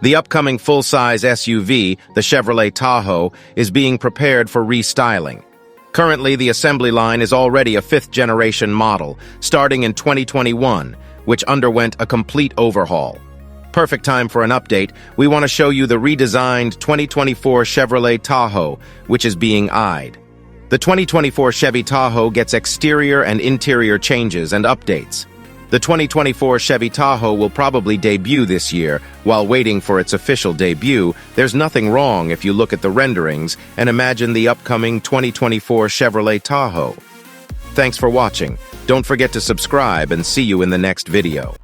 The upcoming full-size SUV, the Chevrolet Tahoe, is being prepared for restyling. Currently, the assembly line is already a fifth-generation model, starting in 2021, which underwent a complete overhaul. Perfect time for an update. We want to show you the redesigned 2024 Chevrolet Tahoe, which is being eyed. The 2024 Chevy Tahoe gets exterior and interior changes and updates. The 2024 Chevy Tahoe will probably debut this year. While waiting for its official debut, there's nothing wrong if you look at the renderings and imagine the upcoming 2024 Chevrolet Tahoe. Thanks for watching. Don't forget to subscribe and see you in the next video.